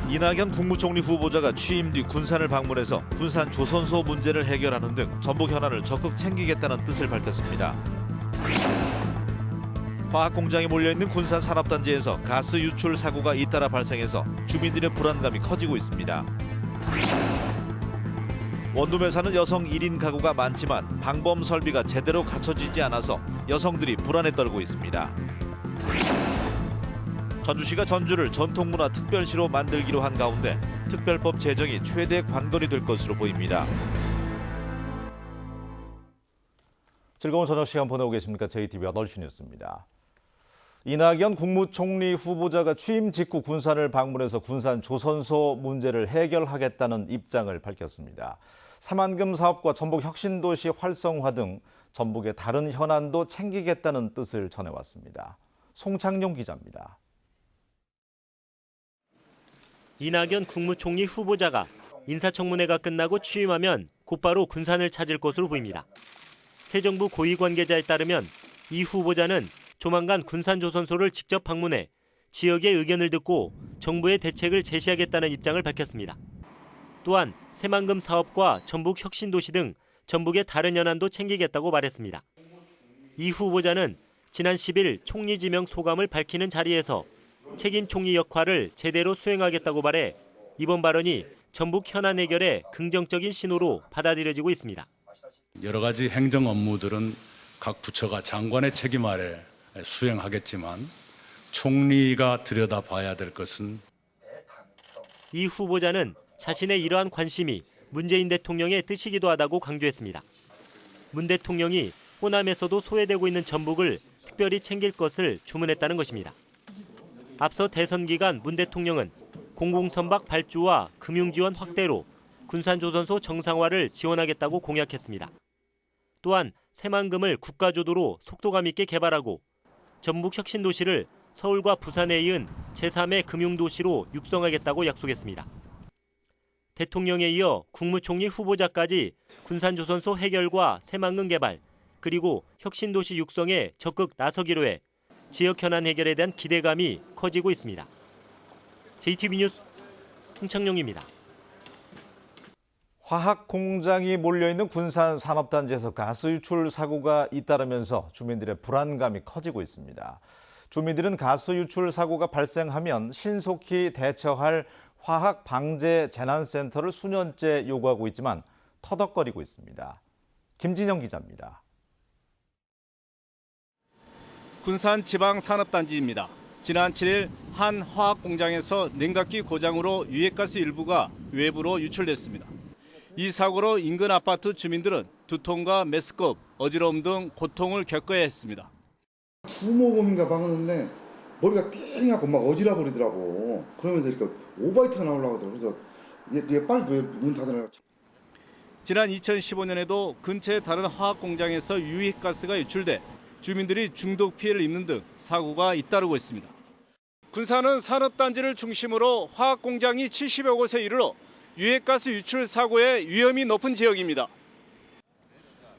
이낙연 국무총리 후보자가 취임 뒤 군산을 방문해서 군산 조선소 문제를 해결하는 등 전북 현안을 적극 챙기겠다는 뜻을 밝혔습니다. 화학공장이 몰려있는 군산 산업단지에서 가스 유출 사고가 잇따라 발생해서 주민들의 불안감이 커지고 있습니다. 원룸에 사는 여성 1인 가구가 많지만 방범 설비가 제대로 갖춰지지 않아서 여성들이 불안에 떨고 있습니다. 전주시가 전주를 전통문화 특별시로 만들기로 한 가운데 특별법 제정이 최대 관건이 될 것으로 보입니다. 즐거운 저녁 시간 보내고 계십니까? JTBC 8시 뉴스입니다. 이낙연 국무총리 후보자가 취임 직후 군산을 방문해서 군산 조선소 문제를 해결하겠다는 입장을 밝혔습니다. 새만금 사업과 전북 혁신도시 활성화 등 전북의 다른 현안도 챙기겠다는 뜻을 전해왔습니다. 송창용 기자입니다. 이낙연 국무총리 후보자가 인사청문회가 끝나고 취임하면 곧바로 군산을 찾을 것으로 보입니다. 새 정부 고위 관계자에 따르면 이 후보자는 조만간 군산조선소를 직접 방문해 지역의 의견을 듣고 정부의 대책을 제시하겠다는 입장을 밝혔습니다. 또한 새만금 사업과 전북 혁신도시 등 전북의 다른 현안도 챙기겠다고 말했습니다. 이 후보자는 지난 10일 총리 지명 소감을 밝히는 자리에서 책임 총리 역할을 제대로 수행하겠다고 말해 이번 발언이 전북 현안 해결의 긍정적인 신호로 받아들여지고 있습니다. 여러 가지 행정 업무들은 각 부처가 장관의 책임 아래 수행하겠지만 총리가 들여다봐야 될 것은 이 후보자는 자신의 이러한 관심이 문재인 대통령의 뜻이기도 하다고 강조했습니다. 문 대통령이 호남에서도 소외되고 있는 전북을 특별히 챙길 것을 주문했다는 것입니다. 앞서 대선 기간 문 대통령은 공공선박 발주와 금융지원 확대로 군산조선소 정상화를 지원하겠다고 공약했습니다. 또한 새만금을 국가조도로 속도감 있게 개발하고 전북 혁신도시를 서울과 부산에 이은 제3의 금융도시로 육성하겠다고 약속했습니다. 대통령에 이어 국무총리 후보자까지 군산조선소 해결과 새만금 개발, 그리고 혁신도시 육성에 적극 나서기로 해 지역 현안 해결에 대한 기대감이 커지고 있습니다. JTBC 뉴스 송창용입니다. 화학 공장이 몰려있는 군산 산업단지에서 가스 유출 사고가 잇따르면서 주민들의 불안감이 커지고 있습니다. 주민들은 가스 유출 사고가 발생하면 신속히 대처할 화학 방제 재난센터를 수년째 요구하고 있지만 터덕거리고 있습니다. 김진영 기자입니다. 군산 지방산업단지입니다. 지난 7일 한 화학공장에서 냉각기 고장으로 유해가스 일부가 외부로 유출됐습니다. 이 사고로 인근 아파트 주민들은 두통과 메스껍, 어지러움 등 고통을 겪어야 했습니다. 두모범인가 박았는데 머리가 띵하고 막 어지러 버리더라고. 그러면서 이렇게 오바이트가 나오려고 하더라고. 그래서 얘 빨리 왜 문 닫아놔. 지난 2015년에도 근처의 다른 화학공장에서 유해가스가 유출돼 주민들이 중독 피해를 입는 등 사고가 잇따르고 있습니다. 군산은 산업단지를 중심으로 화학공장이 70여 곳에 이르러 유해가스 유출 사고의 위험이 높은 지역입니다.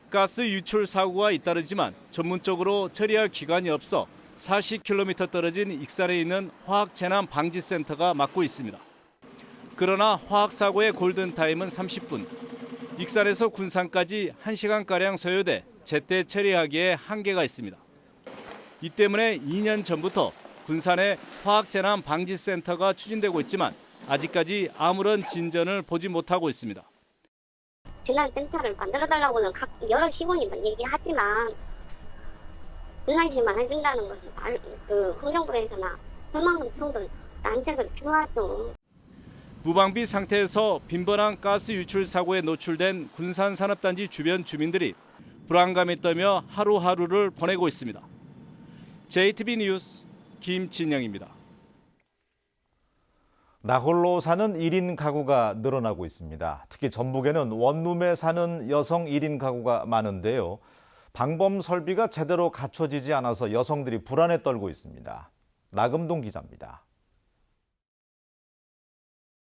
가스 유출 사고가 잇따르지만 전문적으로 처리할 기관이 없어 40km 떨어진 익산에 있는 화학재난방지센터가 맡고 있습니다. 그러나 화학사고의 골든타임은 30분. 익산에서 군산까지 1시간가량 소요돼 제때 처리하기에 한계가 있습니다. 이 때문에 2년 전부터 군산에 화학재난방지센터가 추진되고 있지만 아직까지 아무런 진전을 보지 못하고 있습니다. 재난센터를 만들어달라고는 여러 시군이 얘기하지만 전산실만 해준다는 것은 환경부에서나 소망청도 난색을 표하죠. 무방비 상태에서 빈번한 가스 유출 사고에 노출된 군산 산업단지 주변 주민들이 불안감에 떨며 하루하루를 보내고 있습니다. JTBC 뉴스 김진영입니다. 나홀로 사는 1인 가구가 늘어나고 있습니다. 특히 전북에는 원룸에 사는 여성 1인 가구가 많은데요. 방범 설비가 제대로 갖춰지지 않아서 여성들이 불안에 떨고 있습니다. 나금동 기자입니다.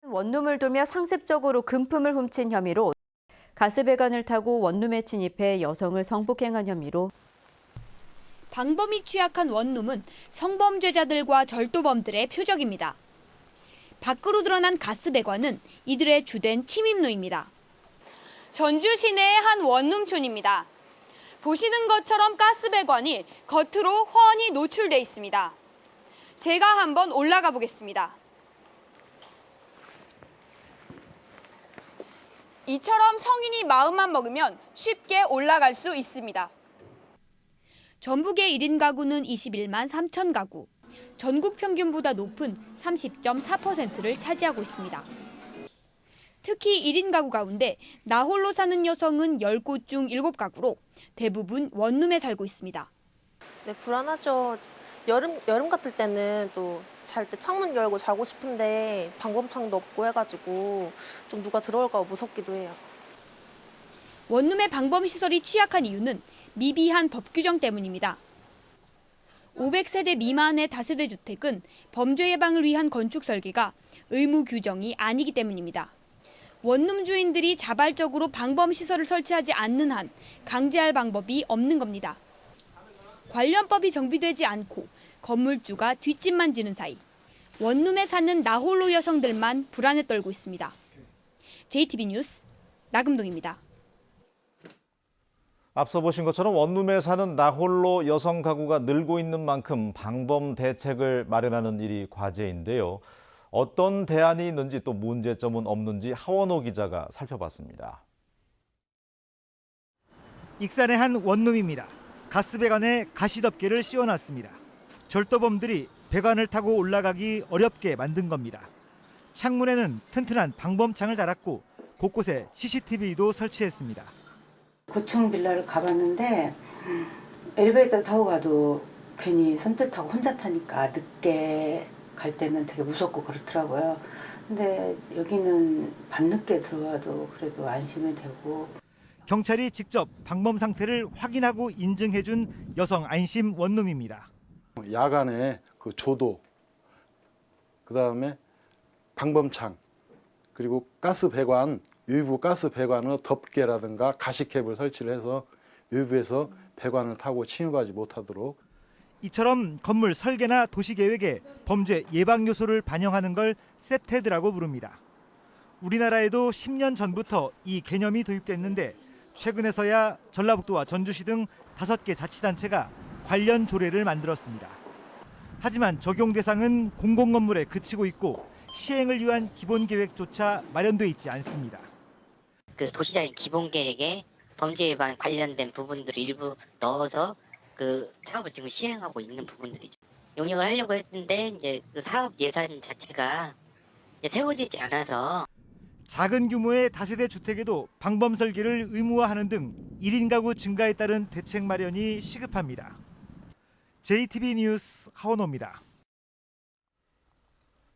원룸을 돌며 상습적으로 금품을 훔친 혐의로 가스배관을 타고 원룸에 침입해 여성을 성폭행한 혐의로 방범이 취약한 원룸은 성범죄자들과 절도범들의 표적입니다. 밖으로 드러난 가스 배관은 이들의 주된 침입로입니다. 전주 시내의 한 원룸촌입니다. 보시는 것처럼 가스 배관이 겉으로 훤히 노출돼 있습니다. 제가 한번 올라가 보겠습니다. 이처럼 성인이 마음만 먹으면 쉽게 올라갈 수 있습니다. 전북의 1인 가구는 21만 3천 가구, 전국 평균보다 높은 30.4%를 차지하고 있습니다. 특히 1인 가구 가운데 나홀로 사는 여성은 10곳 중 7가구로 대부분 원룸에 살고 있습니다. 네, 불안하죠. 여름 같을 때는 또 잘 때 창문 열고 자고 싶은데 방범창도 없고 해가지고 좀 누가 들어올까 무섭기도 해요. 원룸의 방범시설이 취약한 이유는 미비한 법 규정 때문입니다. 500세대 미만의 다세대 주택은 범죄 예방을 위한 건축 설계가 의무 규정이 아니기 때문입니다. 원룸 주인들이 자발적으로 방범시설을 설치하지 않는 한 강제할 방법이 없는 겁니다. 관련법이 정비되지 않고 건물주가 뒷짐만 지는 사이 원룸에 사는 나홀로 여성들만 불안에 떨고 있습니다. JTB 뉴스 나금동입니다. 앞서 보신 것처럼 원룸에 사는 나홀로 여성 가구가 늘고 있는 만큼 방범 대책을 마련하는 일이 과제인데요. 어떤 대안이 있는지 또 문제점은 없는지 하원호 기자가 살펴봤습니다. 익산의 한 원룸입니다. 가스배관에 가시덮개를 씌워놨습니다. 절도범들이 배관을 타고 올라가기 어렵게 만든 겁니다. 창문에는 튼튼한 방범창을 달았고 곳곳에 CCTV도 설치했습니다. 고층 빌라를 가봤는데 엘리베이터 타고 가도 괜히 섬뜩하고 혼자 타니까 늦게 갈 때는 되게 무섭고 그렇더라고요. 근데 여기는 밤늦게 들어와도 그래도 안심이 되고. 경찰이 직접 방범 상태를 확인하고 인증해준 여성 안심 원룸입니다. 야간에 그 조도, 그다음에 방범창, 그리고 가스 배관, 외부 가스 배관의 덮개라든가 가시캡을 설치를 해서 외부에서 배관을 타고 침입하지 못하도록. 이처럼 건물 설계나 도시계획에 범죄 예방 요소를 반영하는 걸 세테드라고 부릅니다. 우리나라에도 10년 전부터 이 개념이 도입됐는데 최근에서야 전라북도와 전주시 등 5개 자치단체가 관련 조례를 만들었습니다. 하지만 적용 대상은 공공건물에 그치고 있고 시행을 위한 기본계획조차 마련돼 있지 않습니다. 그 도시적인 기본계획에 범죄 예방 관련된 부분들을 일부 넣어서 그 사업을 지금 시행하고 있는 부분들이죠. 용역을 하려고 했는데 이제 그 사업 예산 자체가 이제 세워지지 않아서. 작은 규모의 다세대 주택에도 방범 설계를 의무화하는 등 1인 가구 증가에 따른 대책 마련이 시급합니다. JTB 뉴스 하원호입니다.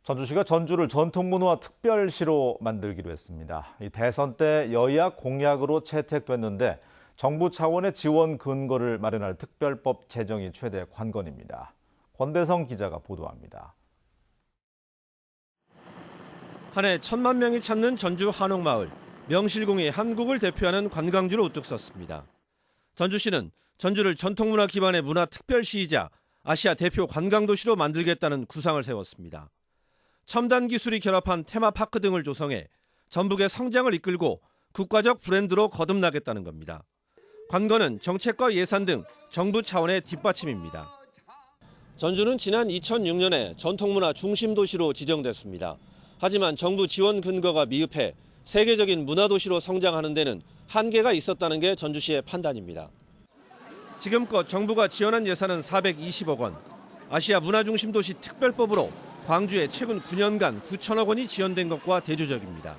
전주시가 전주를 전통문화 특별시로 만들기로 했습니다. 이 대선 때 여야 공약으로 채택됐는데 정부 차원의 지원 근거를 마련할 특별법 제정이 최대 관건입니다. 권대성 기자가 보도합니다. 한 해 1,000만 명이 찾는 전주 한옥마을. 명실공히 한국을 대표하는 관광지로 우뚝 섰습니다. 전주시는 전주를 전통문화 기반의 문화특별시이자 아시아 대표 관광도시로 만들겠다는 구상을 세웠습니다. 첨단 기술이 결합한 테마파크 등을 조성해 전북의 성장을 이끌고 국가적 브랜드로 거듭나겠다는 겁니다. 관건은 정책과 예산 등 정부 차원의 뒷받침입니다. 전주는 지난 2006년에 전통문화 중심도시로 지정됐습니다. 하지만 정부 지원 근거가 미흡해 세계적인 문화도시로 성장하는 데는 한계가 있었다는 게 전주시의 판단입니다. 지금껏 정부가 지원한 예산은 420억 원. 아시아 문화중심도시 특별법으로 광주에 최근 9년간 9천억 원이 지원된 것과 대조적입니다.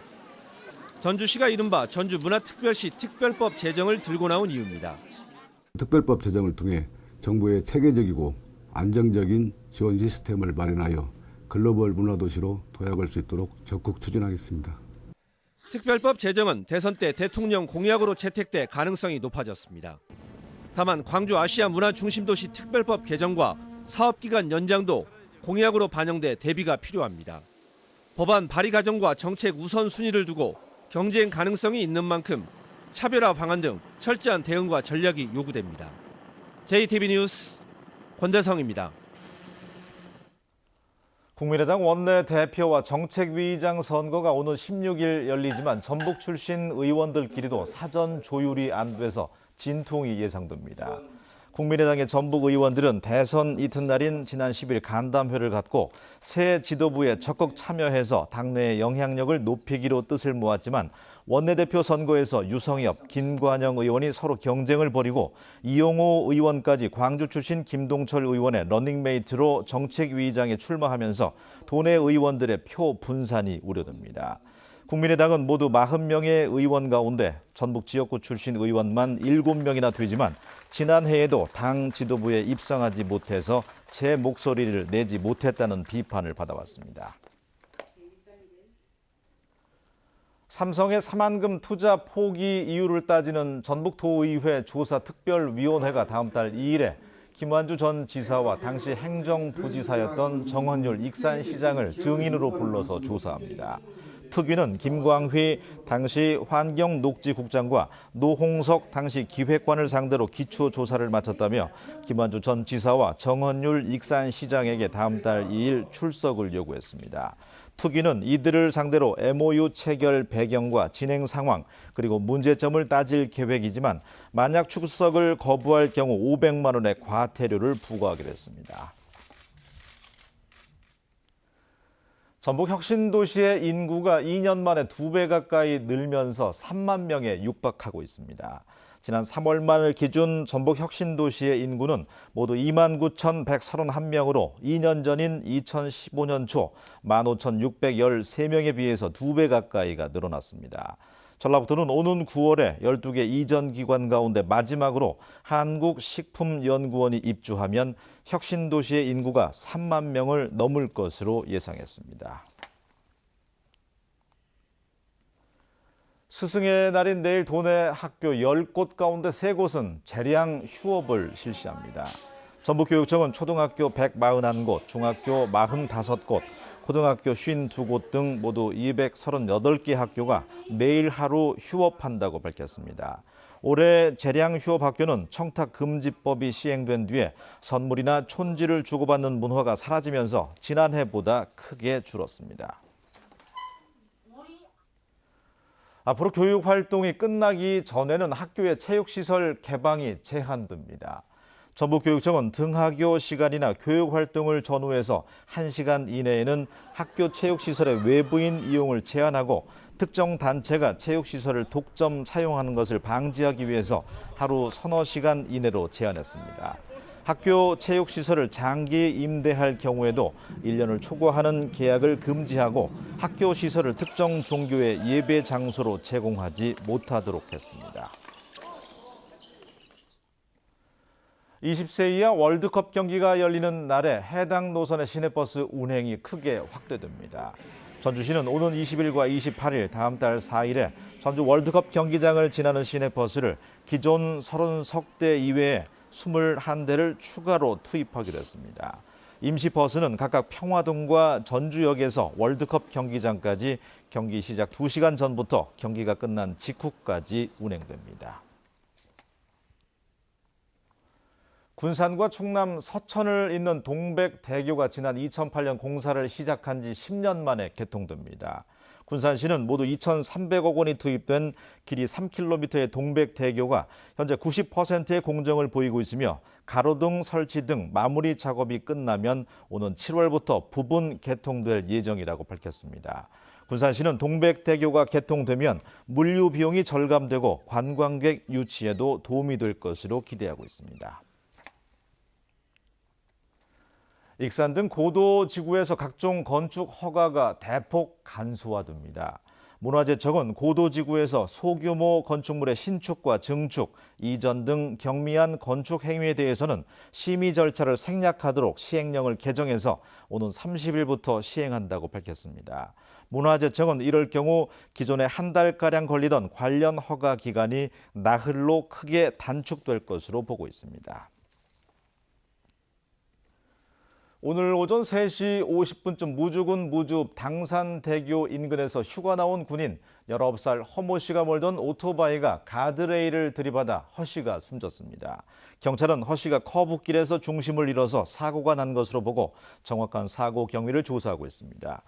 전주시가 이른바 전주문화특별시 특별법 제정을 들고 나온 이유입니다. 특별법 제정을 통해 정부의 체계적이고 안정적인 지원 시스템을 마련하여 글로벌 문화도시로 도약할 수 있도록 적극 추진하겠습니다. 특별법 제정은 대선 때 대통령 공약으로 채택돼 가능성이 높아졌습니다. 다만 광주 아시아 문화중심도시 특별법 개정과 사업기간 연장도 공약으로 반영돼 대비가 필요합니다. 법안 발의 과정과 정책 우선순위를 두고 경쟁 가능성이 있는 만큼 차별화 방안 등 철저한 대응과 전략이 요구됩니다. JTB 뉴스 권대성입니다. 국민의당 원내대표와 정책위의장 선거가 오는 16일 열리지만 전북 출신 의원들끼리도 사전 조율이 안 돼서 진통이 예상됩니다. 국민의당의 전북 의원들은 대선 이튿날인 지난 10일 간담회를 갖고 새 지도부에 적극 참여해서 당내의 영향력을 높이기로 뜻을 모았지만 원내대표 선거에서 유성엽, 김관영 의원이 서로 경쟁을 벌이고 이용호 의원까지 광주 출신 김동철 의원의 러닝메이트로 정책위의장에 출마하면서 도내 의원들의 표 분산이 우려됩니다. 국민의당은 모두 40명의 의원 가운데 전북 지역구 출신 의원만 7명이나 되지만 지난해에도 당 지도부에 입성하지 못해서 제 목소리를 내지 못했다는 비판을 받아왔습니다. 삼성의 사만금 투자 포기 이유를 따지는 전북도의회 조사특별위원회가 다음 달 2일에 김완주 전 지사와 당시 행정부지사였던 정헌율 익산시장을 증인으로 불러서 조사합니다. 특위는 김광휘 당시 환경녹지국장과 노홍석 당시 기획관을 상대로 기초조사를 마쳤다며 김완주 전 지사와 정헌율 익산시장에게 다음 달 2일 출석을 요구했습니다. 특위는 이들을 상대로 MOU 체결 배경과 진행 상황 그리고 문제점을 따질 계획이지만 만약 출석을 거부할 경우 500만 원의 과태료를 부과하기로 했습니다. 전북 혁신도시의 인구가 2년 만에 2배 가까이 늘면서 3만 명에 육박하고 있습니다. 지난 3월 말 기준 전북 혁신도시의 인구는 모두 29,131명으로 2년 전인 2015년 초 15,613명에 비해서 2배 가까이가 늘어났습니다. 전라북도는 오는 9월에 12개 이전 기관 가운데 마지막으로 한국식품연구원이 입주하면 혁신도시의 인구가 3만 명을 넘을 것으로 예상했습니다. 스승의 날인 내일 도내 학교 10곳 가운데 3곳은 재량 휴업을 실시합니다. 전북교육청은 초등학교 141곳, 중학교 45곳, 고등학교 52곳 등 모두 238개 학교가 내일 하루 휴업한다고 밝혔습니다. 올해 재량 휴업 학교는 청탁금지법이 시행된 뒤에 선물이나 촌지를 주고받는 문화가 사라지면서 지난해보다 크게 줄었습니다. 앞으로 교육 활동이 끝나기 전에는 학교의 체육시설 개방이 제한됩니다. 전북교육청은 등하교 시간이나 교육 활동을 전후해서 1시간 이내에는 학교 체육시설의 외부인 이용을 제한하고 특정 단체가 체육시설을 독점 사용하는 것을 방지하기 위해서 하루 서너 시간 이내로 제한했습니다. 학교 체육시설을 장기 임대할 경우에도 1년을 초과하는 계약을 금지하고 학교 시설을 특정 종교의 예배 장소로 제공하지 못하도록 했습니다. 20세 이하 월드컵 경기가 열리는 날에 해당 노선의 시내버스 운행이 크게 확대됩니다. 전주시는 오는 20일과 28일 다음 달 4일에 전주 월드컵 경기장을 지나는 시내버스를 기존 30대 이외에 21대를 추가로 투입하기로 했습니다. 임시버스는 각각 평화동과 전주역에서 월드컵 경기장까지 경기 시작 2시간 전부터 경기가 끝난 직후까지 운행됩니다. 군산과 충남 서천을 잇는 동백대교가 지난 2008년 공사를 시작한 지 10년 만에 개통됩니다. 군산시는 모두 2,300억 원이 투입된 길이 3km의 동백대교가 현재 90%의 공정을 보이고 있으며 가로등 설치 등 마무리 작업이 끝나면 오는 7월부터 부분 개통될 예정이라고 밝혔습니다. 군산시는 동백대교가 개통되면 물류 비용이 절감되고 관광객 유치에도 도움이 될 것으로 기대하고 있습니다. 익산 등 고도지구에서 각종 건축 허가가 대폭 간소화됩니다. 문화재청은 고도지구에서 소규모 건축물의 신축과 증축, 이전 등 경미한 건축 행위에 대해서는 심의 절차를 생략하도록 시행령을 개정해서 오는 30일부터 시행한다고 밝혔습니다. 문화재청은 이럴 경우 기존에 한 달가량 걸리던 관련 허가 기간이 나흘로 크게 단축될 것으로 보고 있습니다. 오늘 오전 3시 50분쯤 무주군 무주읍 당산대교 인근에서 휴가 나온 군인 19살 허모 씨가 몰던 오토바이가 가드레일을 들이받아 허 씨가 숨졌습니다. 경찰은 허 씨가 커브길에서 중심을 잃어서 사고가 난 것으로 보고 정확한 사고 경위를 조사하고 있습니다.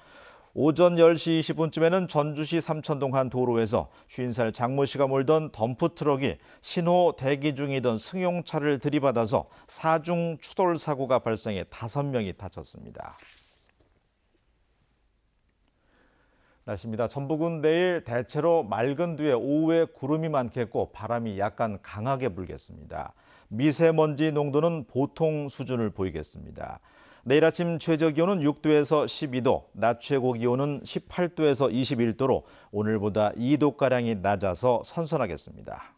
오전 10시 20분쯤에는 전주시 삼천동 한 도로에서 50살 장모 씨가 몰던 덤프트럭이 신호 대기 중이던 승용차를 들이받아서 사중 추돌 사고가 발생해 5명이 다쳤습니다. 날씨입니다. 전북은 내일 대체로 맑은 뒤에 오후에 구름이 많겠고 바람이 약간 강하게 불겠습니다. 미세먼지 농도는 보통 수준을 보이겠습니다. 내일 아침 최저 기온은 6도에서 12도, 낮 최고 기온은 18도에서 21도로 오늘보다 2도가량이 낮아서 선선하겠습니다.